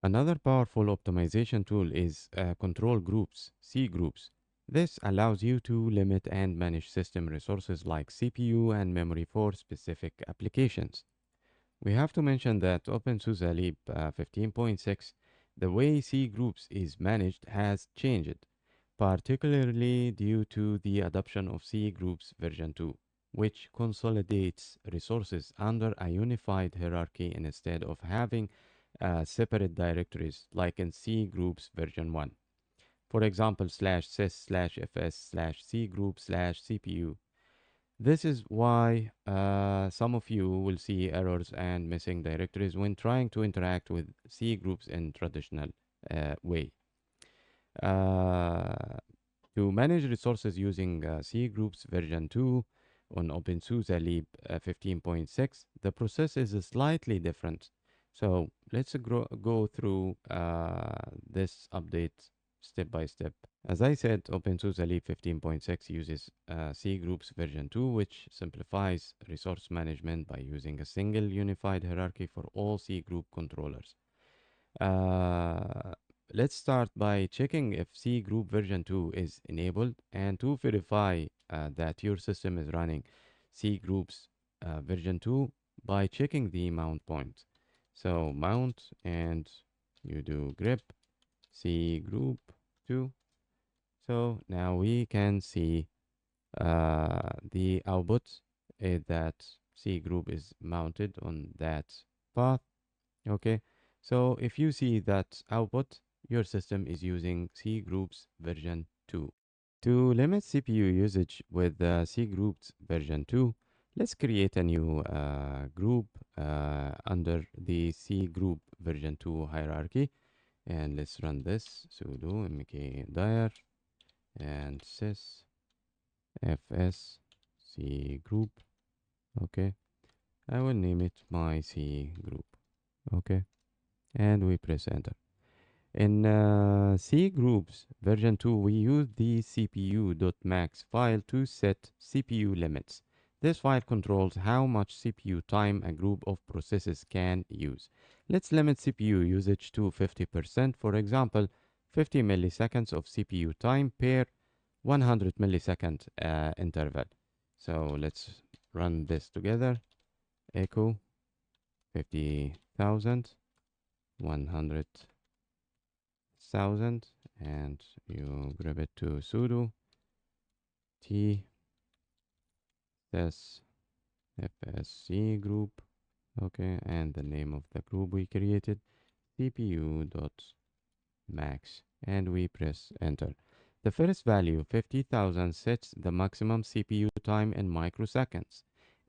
Another powerful optimization tool is control groups, C groups. This allows you to limit and manage system resources like CPU and memory for specific applications. We have to mention that openSUSE Leap 15.6, the way C groups is managed has changed, particularly due to the adoption of C groups version 2, which consolidates resources under a unified hierarchy instead of having separate directories like in C groups version 1. For example, /sys /fs /c group /cpu. This is why some of you will see errors and missing directories when trying to interact with C groups in traditional way. Uh, to manage resources using C groups version 2 on openSUSE Leap 15.6, the process is slightly different. So let's go through this update step by step. As I said, openSUSE Leap 15.6 uses C groups version 2, which simplifies resource management by using a single unified hierarchy for all C group controllers. Uh, let's start by checking if C group version 2 is enabled and to verify that your system is running C groups version 2 by checking the mount point. So mount and you do grep C group 2. So now we can see the output that C group is mounted on that path. Okay, so if you see that output, your system is using C groups version 2. To limit CPU usage with C groups version 2, let's create a new group under the C group version 2 hierarchy. And let's run this sudo mkdir and sys fs C group. Okay, I will name it my C group. Okay, and we press enter. In C groups version 2, we use the cpu.max file to set CPU limits. This file controls how much CPU time a group of processes can use. Let's limit CPU usage to 50%, for example, 50 milliseconds of CPU time per 100 millisecond interval. So let's run this together. Echo 50,000, 100,000, and you grab it to sudo t s fsc group. Okay, and the name of the group we created, cpu.max, and we press enter. The first value, 50,000, sets the maximum CPU time in microseconds,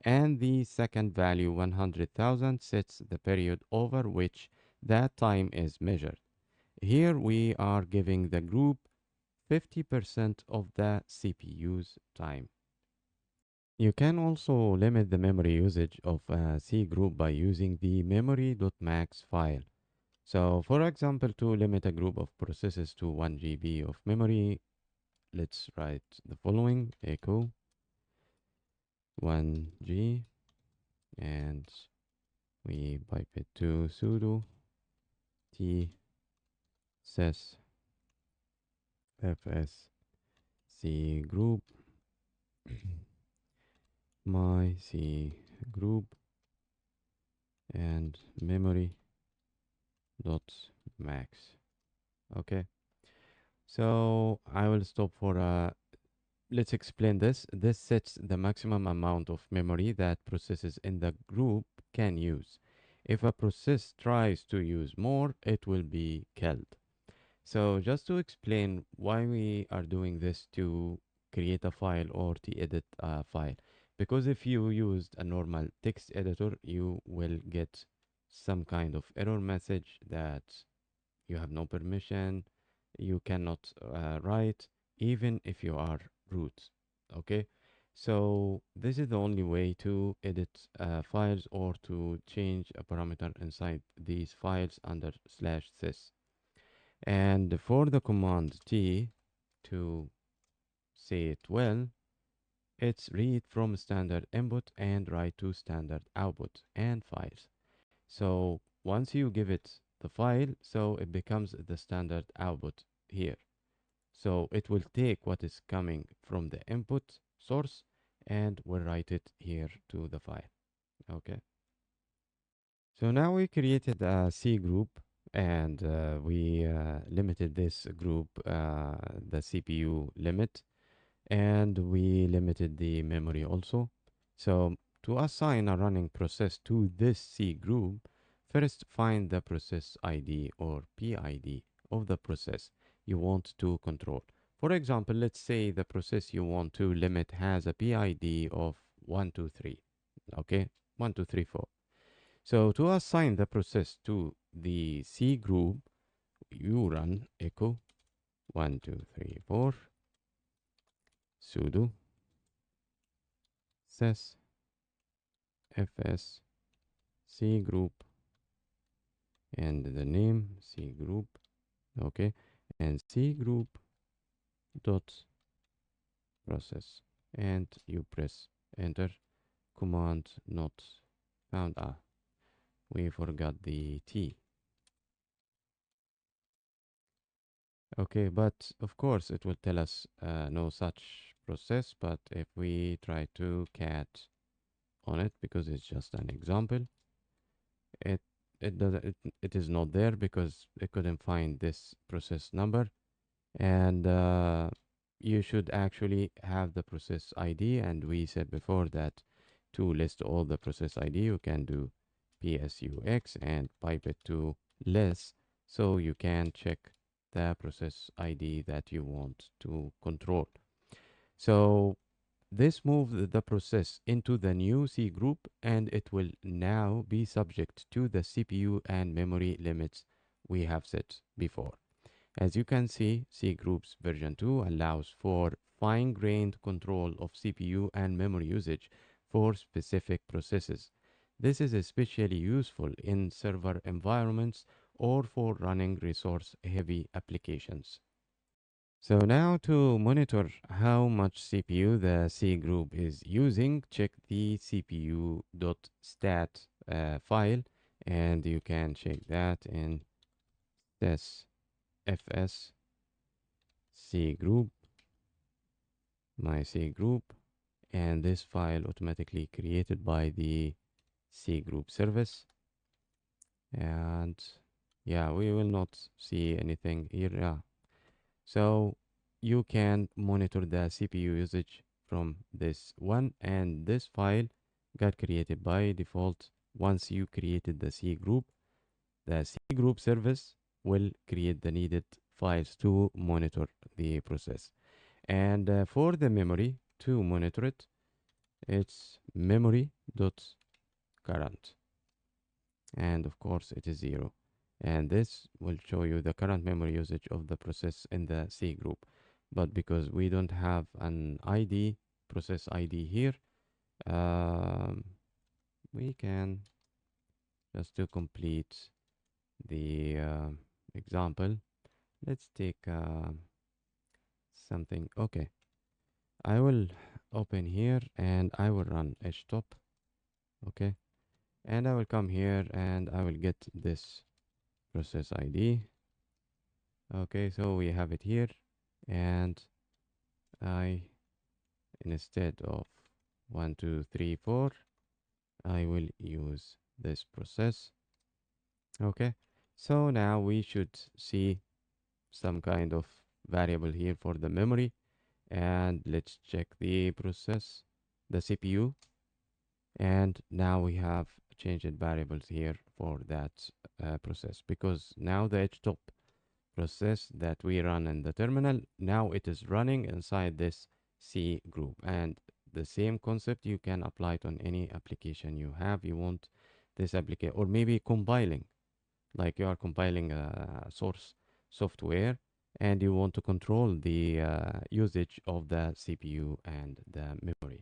and the second value, 100,000, sets the period over which that time is measured. Here we are giving the group 50% of the CPU's time. You can also limit the memory usage of a C group by using the memory.max file. So for example, to limit a group of processes to 1 GB of memory, let's write the following: echo 1G, and we pipe it to sudo t sys fs C group my C group and memory dot max. Okay, so I will stop for let's explain this. This sets the maximum amount of memory that processes in the group can use. If a process tries to use more, it will be killed. So just to explain why we are doing this, to create a file or to edit a file. Because if you used a normal text editor, you will get some kind of error message that you have no permission, you cannot write, even if you are root. Okay, so this is the only way to edit files or to change a parameter inside these files under /sys. And for the command T, to say it well, It's read from standard input and write to standard output and files. So once you give it the file, so it becomes the standard output here. So it will take what is coming from the input source and will write it here to the file. Okay. So now we created a C group and we limited this group, the CPU limit, and we limited the memory also. So to assign a running process to this C group, first find the process ID or PID of the process you want to control. For example, let's say the process you want to limit has a PID of 123, okay? 1234. So to assign the process to the C group, you run echo 1234 sudo sys fs C group and the name C group, okay, and C group dot process, and you press enter. Command not found. We forgot the T. Okay, but of course it will tell us no such process, but if we try to cat on it, because it's just an example, it it is not there because it couldn't find this process number. And you should actually have the process ID, and we said before that to list all the process ID you can do psux and pipe it to less, so you can check the process ID that you want to control. So this moves the process into the new C group, and it will now be subject to the CPU and memory limits we have set before. As you can see, cgroups version 2 allows for fine-grained control of CPU and memory usage for specific processes. This is especially useful in server environments or for running resource-heavy applications. So now to monitor how much CPU the C group is using, check the cpu.stat file, and you can check that in this fs C group, my C group, and this file automatically created by the C group service. And yeah, we will not see anything here. Yeah. So you can monitor the CPU usage from this one, and this file got created by default. Once you created the C group, the C group service will create the needed files to monitor the process. And for the memory, to monitor it, it's memory dot current, and of course it is 0. And this will show you the current memory usage of the process in the C group. But because we don't have an ID, process ID here, um, we can just to complete the example, let's take something. Okay, I will open here and I will run htop. Okay, and I will come here and I will get this process ID. Okay, so we have it here, and I, instead of 1234, I will use this process. Okay, so now we should see some kind of variable here for the memory, and let's check the process, the CPU. And now we have changed variables here for that process, because now the htop process that we run in the terminal, now it is running inside this C group. And the same concept you can apply it on any application you have. You want this application, or maybe compiling, like you are compiling a source software and you want to control the usage of the CPU and the memory.